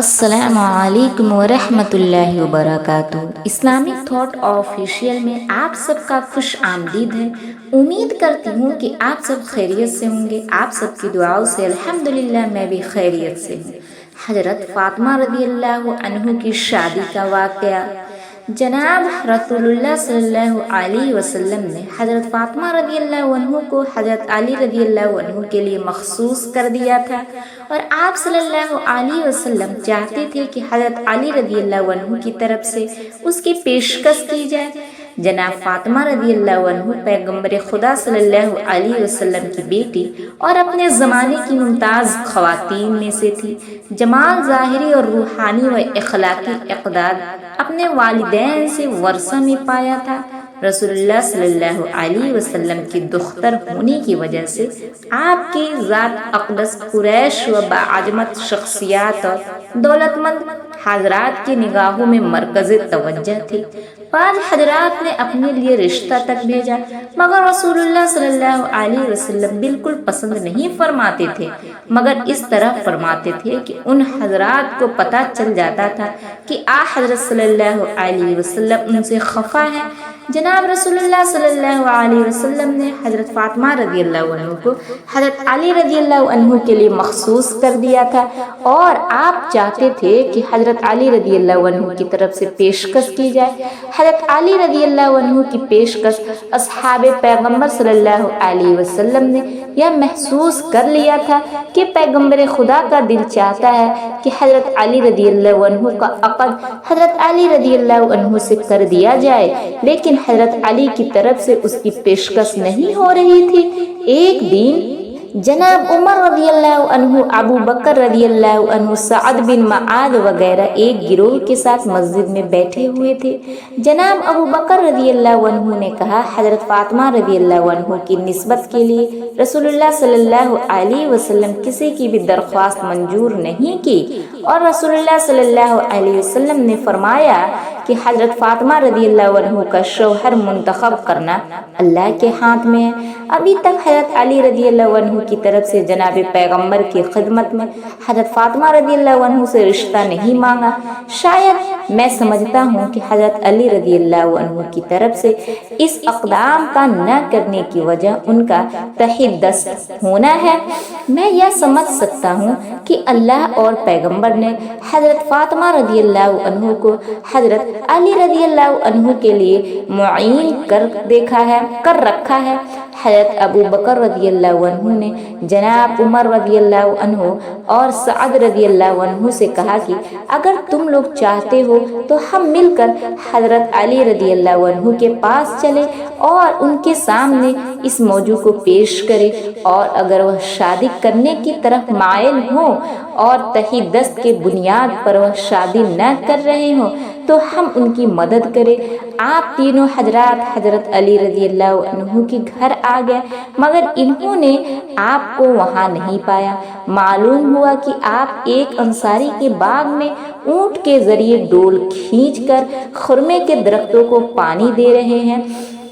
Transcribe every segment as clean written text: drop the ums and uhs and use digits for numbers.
السلام علیکم ورحمۃ اللہ وبرکاتہ۔ اسلامک تھاٹ آفیشیل میں آپ سب کا خوش آمدید ہے۔ امید کرتی ہوں کہ آپ سب خیریت سے ہوں گے۔ آپ سب کی دعاؤں سے الحمدللہ میں بھی خیریت سے ہوں۔ حضرت فاطمہ رضی اللہ عنہ کی شادی کا واقعہ۔ جناب رسول اللہ صلی اللہ علیہ وسلم نے حضرت فاطمہ رضی اللہ عنہ کو حضرت علی رضی اللہ عنہ کے لیے مخصوص کر دیا تھا، اور آپ صلی اللہ علیہ وسلم چاہتے تھے کہ حضرت علی رضی اللہ عنہ کی طرف سے اس کی پیشکش کی جائے۔ جناب فاطمہ رضی اللہ عنہ پیغمبر خدا صلی اللہ علیہ وسلم کی بیٹی اور اپنے زمانے کی ممتاز خواتین میں سے تھی۔ جمال ظاہری اور روحانی و اخلاقی اقدار اپنے والدین سے ورثہ میں پایا تھا۔ رسول اللہ صلی اللہ علیہ وسلم کی دختر ہونے کی وجہ سے آپ کی ذات اقدس قریش و باعظمت شخصیات اور دولت مند حضرات کی نگاہوں میں مرکز توجہ تھی۔ بعض حضرات نے اپنے لیے رشتہ تک بھیجا، مگر رسول اللہ صلی اللہ علیہ وسلم بالکل پسند نہیں فرماتے تھے، مگر اس طرح فرماتے تھے کہ ان حضرات کو پتہ چل جاتا تھا کہ حضرت صلی اللہ علیہ وسلم ان سے خفا ہے۔ جناب رسول اللہ صلی اللہ علیہ وسلم نے حضرت فاطمہ رضی اللہ عنہ کو حضرت علی رضی اللہ عنہ کے لیے مخصوص کر دیا تھا، اور آپ چاہتے تھے کہ حضرت علی رضی اللہ عنہ کی طرف سے پیشکش کی جائے۔ حضرت علی رضی اللہ عنہ کی پیشکش اصحاب پیغمبر صلی اللہ علیہ وسلم نے یہ محسوس کر لیا تھا کہ پیغمبر خدا کا دل چاہتا ہے کہ حضرت علی رضی اللہ عنہ کا عقد حضرت علی رضی اللہ عنہ سے کر دیا جائے، لیکن حضرت علی کی طرف سے اس کی پیشکش نہیں ہو رہی تھی۔ ایک دن جناب عمر رضی اللہ عنہ، ابو بکر رضی اللہ عنہ، سعد بن معاذ وغیرہ ایک گروہ کے ساتھ مسجد میں بیٹھے ہوئے تھے۔ جناب ابو بکر رضی اللہ عنہ نے کہا، حضرت فاطمہ رضی اللہ عنہ کی نسبت کے لیے رسول اللہ صلی اللہ علیہ وسلم کسی کی بھی درخواست منظور نہیں کی، اور رسول اللہ صلی اللہ علیہ وسلم نے فرمایا کہ حضرت فاطمہ رضی اللہ عنہ کا شوہر منتخب کرنا اللہ کے ہاتھ میں ہے۔ ابھی تک حضرت علی رضی اللہ عنہ کی طرف سے جناب پیغمبر کی خدمت میں حضرت فاطمہ رضی اللہ عنہ سے رشتہ نہیں مانگا۔ شاید میں سمجھتا ہوں کہ حضرت علی رضی اللہ عنہ کی طرف سے اس اقدام کا نہ کرنے کی وجہ ان کا تہ دست ہونا ہے۔ میں یہ سمجھ سکتا ہوں کہ اللہ اور پیغمبر نے حضرت فاطمہ رضی اللہ عنہ کو حضرت علی رضی اللہ عنہ کے لیے معین کر رکھا ہے۔ حضرت ابو بکر رضی اللہ عنہ نے جناب عمر رضی اللہ عنہ اور سعد رضی اللہ عنہ سے کہا کہ اگر تم لوگ چاہتے ہو تو ہم مل کر حضرت علی رضی اللہ عنہ کے پاس چلے اور ان کے سامنے اس موضوع کو پیش کرے، اور اگر وہ شادی کرنے کی طرف مائل ہوں اور تہ دست کے بنیاد پر وہ شادی نہ کر رہے ہوں تو ہم ان کی مدد کریں۔ آپ تینوں حضرات حضرت علی رضی اللہ عنہ کے گھر آ گئے، مگر انہوں نے آپ کو وہاں نہیں پایا۔ معلوم ہوا کہ آپ ایک انصاری کے باغ میں اونٹ کے ذریعے ڈول کھینچ کر خرمے کے درختوں کو پانی دے رہے ہیں۔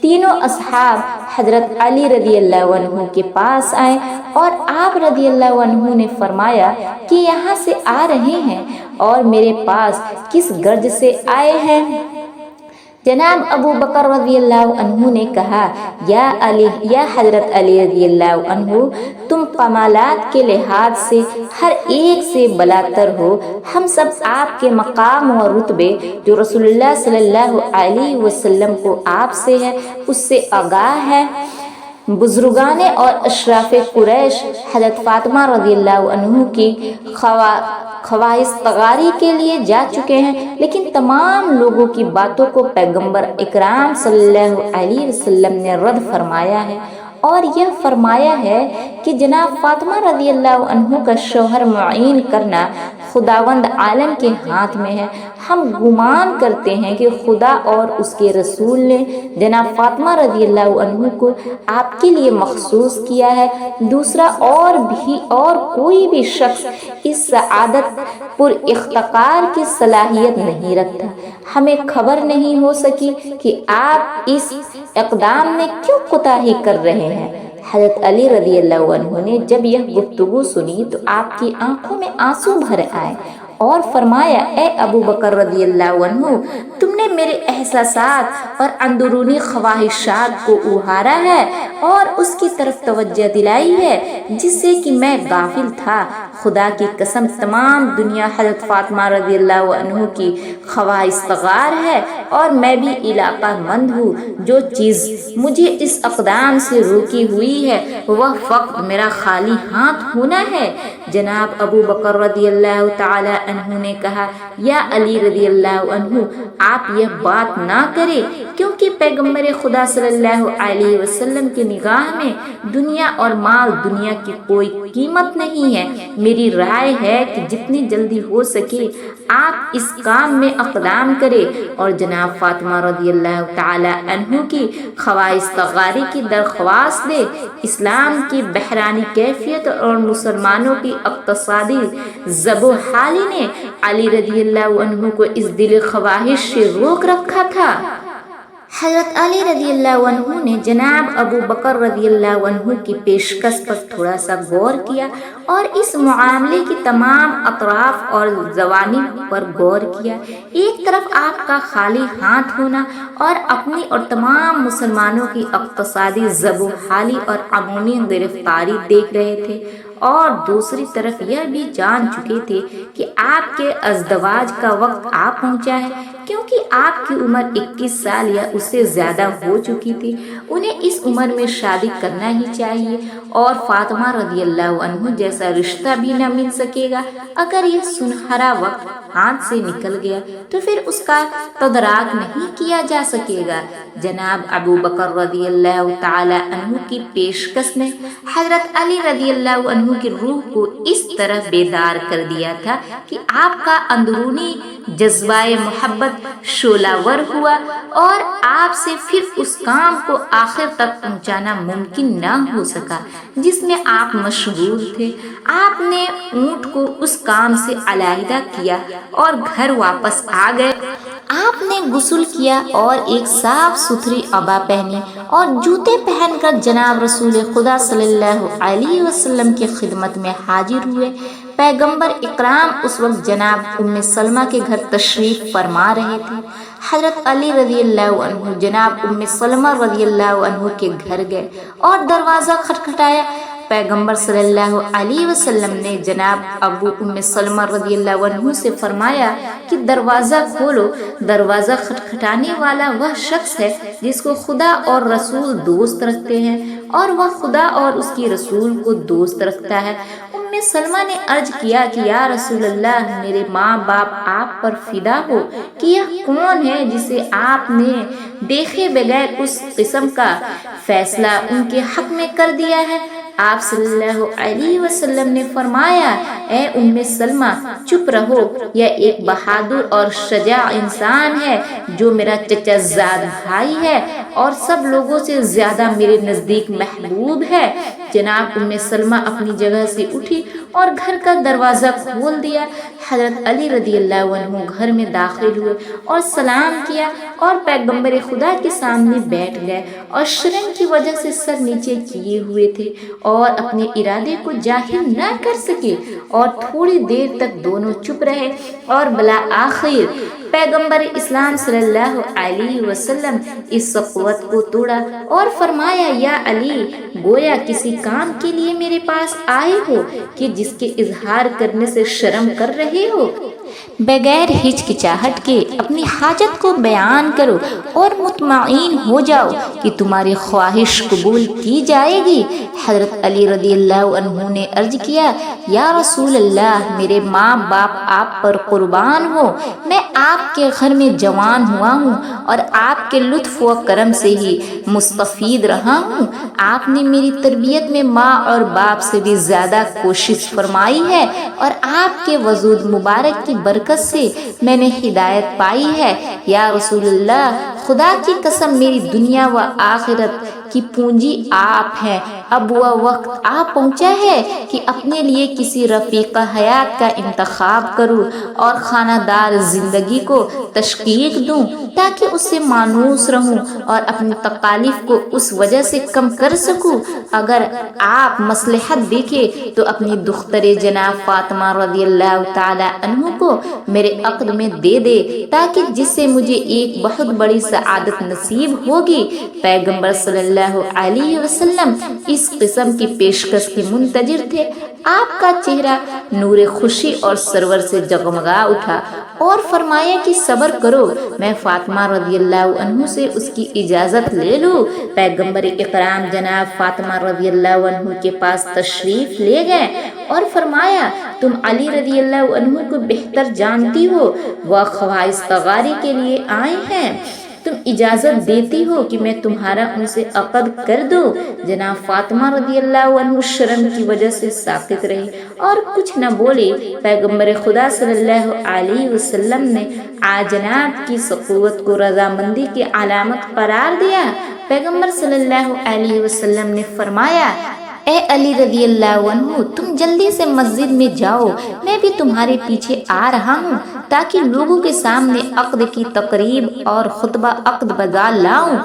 تینوں اصحاب حضرت علی رضی اللہ عنہ کے پاس آئے، اور آپ رضی اللہ عنہ نے فرمایا کہ یہاں سے آ رہے ہیں اور میرے پاس کس غرض سے آئے ہیں؟ جناب ابو بکر رضی اللہ عنہ نے کہا، یا حضرت علی رضی اللہ عنہ، تم کمالات کے لحاظ سے ہر ایک سے بلاتر ہو۔ ہم سب آپ کے مقام و رتبے جو رسول اللہ صلی اللہ علیہ وسلم کو آپ سے ہے اس سے آگاہ ہے۔ بزرگان اور اشراف قریش حضرت فاطمہ رضی اللہ عنہ کی خواہش تغاری کے لیے جا چکے ہیں، لیکن تمام لوگوں کی باتوں کو پیغمبر اکرام صلی اللہ علیہ وسلم نے رد فرمایا ہے، اور یہ فرمایا ہے کہ جناب فاطمہ رضی اللہ عنہ کا شوہر معین کرنا خداوند عالم کے ہاتھ میں ہے۔ ہم گمان کرتے ہیں کہ خدا اور اس کے رسول نے جناب فاطمہ رضی اللہ عنہ کو آپ کے لیے مخصوص کیا ہے۔ دوسرا اور کوئی بھی شخص اس سعادت پر افتخار کی صلاحیت نہیں رکھتا۔ ہمیں خبر نہیں ہو سکی کہ آپ اس اقدام میں کیوں کوتاہی کر رہے ہیں۔ حضرت علی رضی اللہ عنہ نے جب یہ گفتگو سنی تو آپ کی آنکھوں میں آنسو بھر آئے، اور فرمایا اے ابو بکر رضی اللہ عنہ، تم نے میرے احساسات اور اندرونی خواہشات کو اُبھارا ہے اور اس کی طرف توجہ دلائی ہے جس سے کہ میں غافل تھا۔ خدا کی قسم تمام دنیا حضرت فاطمہ رضی اللہ عنہ کی خواہش گوار ہے اور میں بھی علاقہ مند ہوں۔ جو چیز مجھے اس اقدام سے روکی ہوئی ہے وہ فقط میرا خالی ہاتھ ہونا ہے۔ جناب ابو بکر رضی اللہ تعالی عنہ نے کہا یا علی رضی اللہ عنہ، آپ یہ بات نہ کریں کیونکہ پیغمبر خدا صلی اللہ علیہ وسلم کی نگاہ میں دنیا اور مال دنیا کی کوئی قیمت نہیں ہے۔ میری رائے ہے کہ جتنی جلدی ہو سکے آپ اس کام میں اقدام کریں اور جناب فاطمہ رضی اللہ تعالی عنہ کی خواہش گواری کی درخواست دے۔ اسلام کی بحرانی کیفیت اور مسلمانوں کی اقتصادی زبحالی نے علی رضی اللہ عنہ کو اس دلی خواہش سے روک رکھا تھا۔ حضرت علی رضی اللہ عنہ نے جناب ابو بکر رضی اللہ عنہ کی پیشکش پر تھوڑا سا غور کیا اور اس معاملے کی تمام اطراف اور جوانب پر غور کیا۔ ایک طرف آپ کا خالی ہاتھ ہونا اور اپنی اور تمام مسلمانوں کی اقتصادی زبحالی اور عمومی گرفتاری دیکھ رہے تھے اور دوسری طرف یہ بھی جان چکے تھے کہ آپ کے ازدواج کا وقت آ پہنچا ہے، کیونکہ آپ کی عمر 21 سال یا اس سے زیادہ ہو چکی تھی۔ انہیں اس عمر میں شادی کرنا ہی چاہیے اور فاطمہ رضی اللہ عنہ جیسا رشتہ بھی نہ مل سکے گا۔ اگر یہ سنہرا وقت ہاتھ سے نکل گیا تو پھر اس کا تدارک نہیں کیا جا سکے گا۔ جناب ابو بکر رضی اللہ تعالی عنہ کی پیشکش نے حضرت علی رضی اللہ عنہ کی روح کو اس طرح بیدار کر دیا تھا کہ آپ کا اندرونی جذبہ محبت شعلہ ور ہوا اور آپ سے پھر اس کام کو آخر تک پہنچانا ممکن نہ ہو سکا جس میں آپ مشغول تھے۔ آپ نے اونٹ کو اس کام سے علیحدہ کیا اور گھر واپس آ گئے۔ آپ نے غسل کیا اور ایک صاف ستھری عبا پہنی اور جوتے پہن کر جناب رسول خدا صلی اللہ علیہ وسلم کی خدمت میں حاضر ہوئے۔ پیغمبر اکرام اس وقت جناب ام سلمہ کے گھر تشریف فرما رہے تھے۔ حضرت علی رضی اللہ عنہ جناب ام سلمہ رضی اللہ عنہ کے گھر گئے اور دروازہ کھٹکھٹایا۔ پیغمبر صلی اللہ علیہ وسلم نے جناب ابو ام سلمہ رضی اللہ عنہ سے فرمایا کہ دروازہ کھولو۔ دروازہ کھٹکھٹانے والا وہ شخص ہے جس کو خدا اور رسول دوست رکھتے ہیں اور وہ خدا اور اس کی رسول کو دوست رکھتا ہے۔ ام سلمہ نے عرض کیا کہ یا رسول اللہ، میرے ماں باپ آپ پر فدا ہو کہ یہ کون ہے جسے آپ نے دیکھے بغیر اس قسم کا فیصلہ ان کے حق میں کر دیا ہے؟ آپ صلی اللہ علیہ وسلم نے فرمایا اے ام سلمہ چپ رہو، یہ ایک بہادر اور شجاع انسان ہے جو میرا چچا زاد بھائی ہے اور سب لوگوں سے زیادہ میرے نزدیک محبوب ہے۔ جناب ام سلمہ اپنی جگہ سے اٹھی اور گھر کا دروازہ کھول دیا۔ حضرت علی رضی اللہ عنہ گھر میں داخل ہوئے اور سلام کیا اور پیغمبر خدا کے سامنے بیٹھ گئے اور شرم کی وجہ سے سر نیچے کیے ہوئے تھے اور اپنے ارادے کو ظاہر نہ کر سکے اور تھوڑی دیر تک دونوں چپ رہے اور بالآخر پیغمبر اسلام صلی اللہ علیہ وسلم اس سخاوت کو توڑا اور فرمایا یا علی، گویا کسی کام کے لیے میرے پاس آئے ہو کہ جس کے اظہار کرنے سے شرم کر رہے ہو؟ بغیر ہچکچاہٹ کے اپنی حاجت کو بیان کرو اور مطمئن ہو جاؤ کہ تمہاری خواہش قبول کی جائے گی۔ حضرت علی رضی اللہ عنہ نے عرض کیا یا رسول اللہ، میرے ماں باپ آپ پر قربان ہو، میں آپ کے گھر میں جوان ہوا ہوں اور آپ کے لطف و کرم سے ہی مستفید رہا ہوں۔ آپ نے میری تربیت میں ماں اور باپ سے بھی زیادہ کوشش فرمائی ہے اور آپ کے وجود مبارک کی برکت سے میں نے ہدایت پائی ہے۔ یا رسول اللہ، خدا کی قسم میری دنیا و آخرت کی پونجی آپ ہیں اب وہ وقت آ پہنچا ہے کہ اپنے لیے کسی رفیق حیات کا انتخاب کروں اور خانہ دار زندگی کو تشقیق دوں تاکہ اس سے مانوس رہوں اور اپنی تکالیف کو اس وجہ سے کم کر سکوں۔ اگر آپ مصلحت دیکھیں تو اپنی دختر جناب فاطمہ رضی اللہ تعالی عنہ کو میرے عقد میں دے دے تاکہ جس سے مجھے ایک بہت بڑی سعادت نصیب ہوگی۔ پیغمبر صلی اللہ علیہ وسلم اس قسم کی پیشکش کے منتظر تھے۔ آپ کا چہرہ نور خوشی اور سرور سے جگمگا اٹھا اور فرمایا کہ صبر کرو، میں فاطمہ رضی اللہ عنہ سے اس کی اجازت لے لوں۔ پیغمبر اکرام جناب فاطمہ رضی اللہ عنہ کے پاس تشریف لے گئے اور فرمایا تم علی رضی اللہ عنہ کو بہتر جانتی ہو، وہ خواہش تغاری کے لیے آئے ہیں، تم اجازت دیتی ہو کہ میں تمہارا ان سے عقد کر دوں؟ جناب فاطمہ رضی اللہ عنہ شرم کی وجہ سے ساکت رہی اور کچھ نہ بولے۔ پیغمبر خدا صلی اللہ علیہ وسلم نے جناب کی سخاوت کو رضامندی کی علامت قرار دیا۔ پیغمبر صلی اللہ علیہ وسلم نے فرمایا اے علی رضی اللہ عنہ تم جلدی سے مسجد میں جاؤ، میں بھی تمہارے پیچھے آ رہا ہوں تاکہ لوگوں کے سامنے عقد کی تقریب اور خطبہ عقد بجا لاؤں۔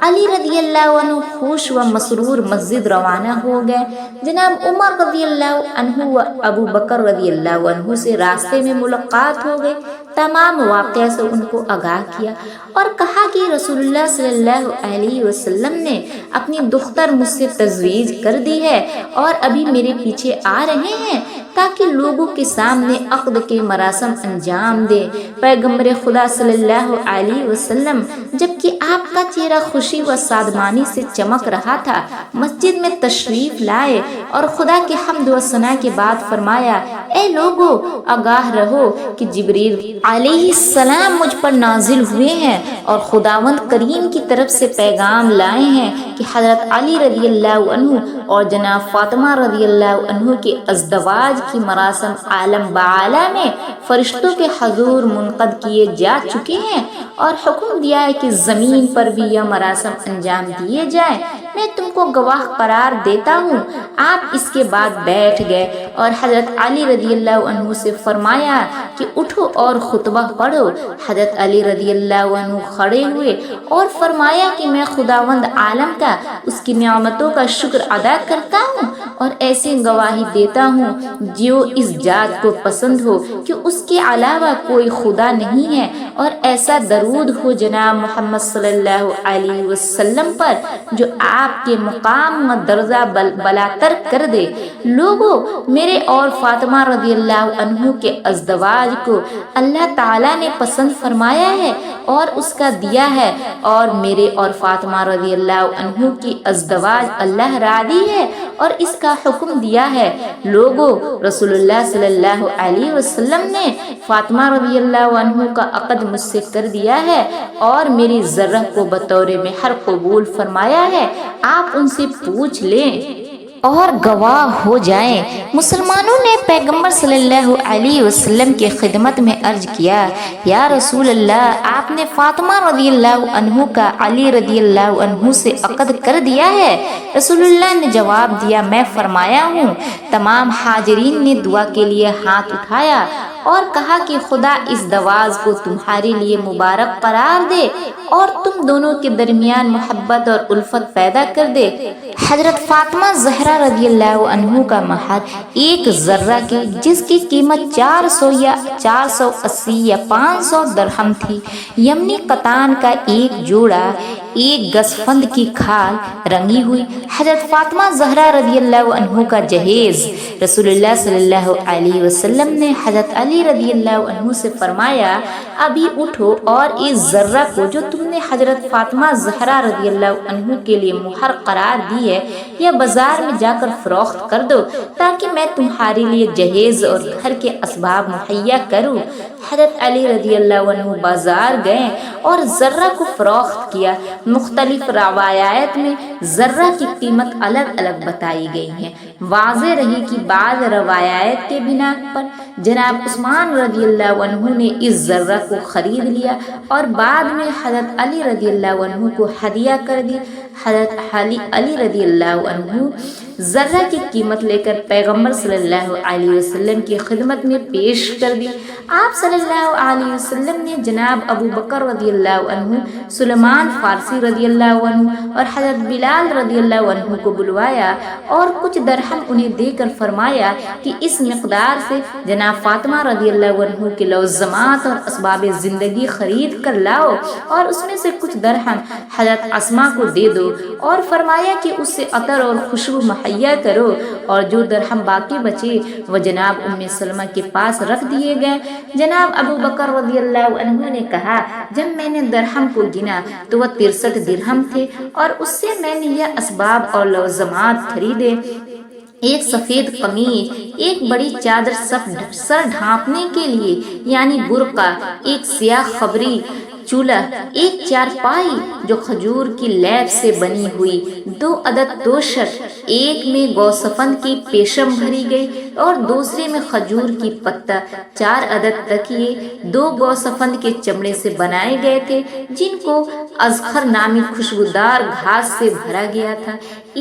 علی رضی اللہ عنہ خوش و مسرور مسجد روانہ ہو گئے۔ جناب عمر رضی اللہ عنہ و ابو بکر رضی اللہ عنہ سے راستے میں ملاقات ہو گئی۔ تمام واقعہ سے ان کو آگاہ کیا اور کہا کہ رسول اللہ صلی اللہ علیہ وسلم نے اپنی دختر مجھ سے تزویج کر دی ہے اور ابھی میرے پیچھے آ رہے ہیں تاکہ لوگوں کے سامنے عقد کے مراسم انجام دے۔ پیغمبر خدا صلی اللہ علیہ وسلم جبکہ آپ کا چہرہ خوشی و شادمانی سے چمک رہا تھا، مسجد میں تشریف لائے اور خدا کی حمد و ثنا کے بعد فرمایا اے لوگو آگاہ رہو کہ جبریل علیہ السلام مجھ پر نازل ہوئے ہیں اور خداوند کریم کی طرف سے پیغام لائے ہیں کہ حضرت علی رضی اللہ عنہ اور جناب فاطمہ رضی اللہ عنہ کے ازدواج کی مراسم عالم بعالی میں فرشتوں کے حضور منعقد کیے جا چکے ہیں اور حکم دیا ہے کہ زمین پر بھی یہ مراسم انجام دیے جائیں۔ میں تم کو گواہ قرار دیتا ہوں۔ آپ اس کے بعد بیٹھ گئے اور حضرت علی رضی اللہ عنہ سے فرمایا کہ اٹھو اور خطبہ پڑھو۔ حضرت علی رضی اللہ عنہ کھڑے ہوئے اور فرمایا کہ میں خداوند عالم کا اس کی نعمتوں کا شکر ادا کرتا ہوں اور ایسی گواہی دیتا ہوں جو اس ذات کو پسند ہو کہ اس کے علاوہ کوئی خدا نہیں ہے، اور ایسا درود ہو جناب محمد صلی اللہ علیہ وسلم پر جو آپ کے مقام و درجہ بلاتر کر دے۔ لوگوں میرے اور فاطمہ رضی اللہ عنہ کے ازدواج کو اللہ تعالیٰ نے پسند فرمایا ہے اور اس کا دیا ہے، اور میرے اور فاطمہ رضی اللہ عنہ کی ازدواج اللہ راضی ہے اور اس کا حکم دیا ہے۔ لوگوں رسول اللہ صلی اللہ علیہ وسلم نے فاطمہ رضی اللہ عنہ کا عقد مجھ سے کر دیا ہے اور میری ذرہ کو بطور مہر قبول فرمایا ہے، آپ ان سے پوچھ لیں اور گواہ ہو جائیں۔ مسلمانوں نے پیغمبر صلی اللہ علیہ وسلم کی خدمت میں عرض کیا یا رسول اللہ آپ نے فاطمہ رضی اللہ عنہ کا علی رضی اللہ عنہ سے عقد کر دیا ہے؟ رسول اللہ نے جواب دیا میں فرمایا ہوں۔ تمام حاضرین نے دعا کے لیے ہاتھ اٹھایا اور کہا کہ خدا اس زواج کو تمہارے لیے مبارک قرار دے اور تم دونوں کے درمیان محبت اور الفت پیدا کر دے۔ حضرت فاطمہ زہرا رضی اللہ عنہ کا مہر ایک ذرہ کی جس کی قیمت 400 یا 480 یا 500 درہم تھی، یمنی قطان کا ایک جوڑا، ایک گزفند کی کھال رنگی ہوئی۔ حضرت فاطمہ زہرا رضی اللہ عنہ کا جہیز رسول اللہ صلی اللہ علیہ وسلم نے حضرت علی رضی اللہ عنہ سے فرمایا ابھی اٹھو اور اس ذرہ کو جو تم نے حضرت فاطمہ زہرا رضی اللہ عنہ کے لیے مہر قرار دی ہے یا بازار میں جا کر فروخت کر دو تاکہ میں تمہارے لیے جہیز اور گھر کے اسباب مہیا کروں۔ حضرت علی رضی اللہ عنہ بازار گئے اور ذرہ کو فروخت کیا۔ مختلف روایات میں ذرہ کی قیمت الگ الگ بتائی گئی ہیں۔ واضح رہی کہ بعض روایات کے بنا پر جناب عثمان رضی اللہ عنہ نے اس ذرہ کو خرید لیا اور بعد میں حضرت علی رضی اللہ عنہ کو ہدیہ کر دی۔ حضرت علی رضی اللہ عنہ ذرہ کی قیمت لے کر پیغمبر صلی اللہ علیہ وسلم کی خدمت میں پیش کر دی۔ آپ صلی اللہ علیہ وسلم نے جناب ابو بکر رضی اللہ عنہ، سلمان فارسی رضی اللہ عنہ اور حضرت بلال رضی اللہ عنہ کو بلوایا اور کچھ درہم انہیں دے کر فرمایا کہ اس مقدار سے جناب فاطمہ رضی اللہ عنہ کے لوازمات اور اسباب زندگی خرید کر لاؤ اور اس میں سے کچھ درہم حضرت اسماء کو دے دو، اور فرمایا کہ اس سے عطر اور خوشبو مہیا کرو، اور جو درہم باقی بچے وہ جناب ام سلمہ کے پاس رکھ دیے گئے۔ جناب ابو بکر رضی اللہ عنہ نے کہا جب میں نے درہم کو گنا تو وہ 63 درہم تھے، اور اس سے میں نے یہ اسباب اور لوازمات خریدے: ایک سفید قمیض، ایک بڑی چادر سر ڈھانپنے کے لیے یعنی برقع، ایک سیاہ خبری چولہا، ایک چارپائی جو کھجور کی لیب سے بنی ہوئی، 2 عدد توشک، ایک میں گوسفند کی پیشم بھری گئی اور دوسرے میں کھجور کی پتہ، 4 عدد تکیے 2 گوسفند کے چمڑے سے بنائے گئے تھے جن کو ازخر نامی خوشبودار گھاس سے بھرا گیا تھا،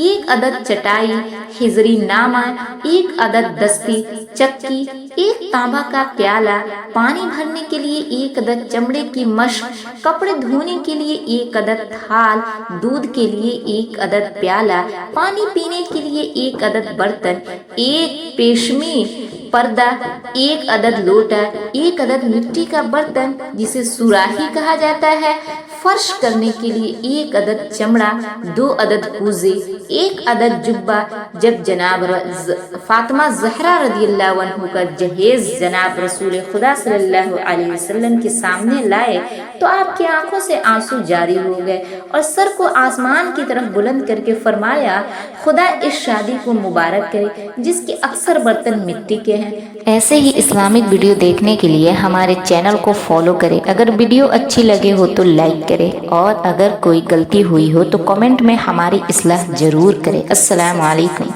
1 عدد چٹائی حجری نامہ، 1 عدد دستی چکی، 1 تانبا کا پیالہ، پانی بھرنے کے لیے 1 عدد چمڑے کی مشق، کپڑے دھونے کے لیے 1 عدد تھال، دودھ کے لیے 1 عدد پیالہ، پانی پینے کے لیے 1 عدد برتن، 1 پیشمی پردہ، 1 عدد لوٹا، 1 عدد مٹی کا برتن جسے سوراخی کہا جاتا ہے، فرش کرنے کے لیے 1 عدد چمڑا، 2 عدد کوزے، 1 عدد جبہ۔ جب جناب فاطمہ زہرا رضی اللہ عنہ کا جہیز جناب رسول خدا صلی اللہ علیہ وسلم کے سامنے لائے تو آپ کی آنکھوں سے آنسو جاری ہو گئے اور سر کو آسمان کی طرف بلند کر کے فرمایا خدا اس شادی کو مبارک کرے جس کے اکثر برتن مٹی کے ہیں۔ ایسے ہی اسلامک ویڈیو دیکھنے کے لیے ہمارے چینل کو فالو کریں۔ اگر ویڈیو اچھی لگے ہو تو لائک کریں اور اگر کوئی غلطی ہوئی ہو تو کمنٹ میں ہماری اصلاح ضرور کریں۔ السلام علیکم۔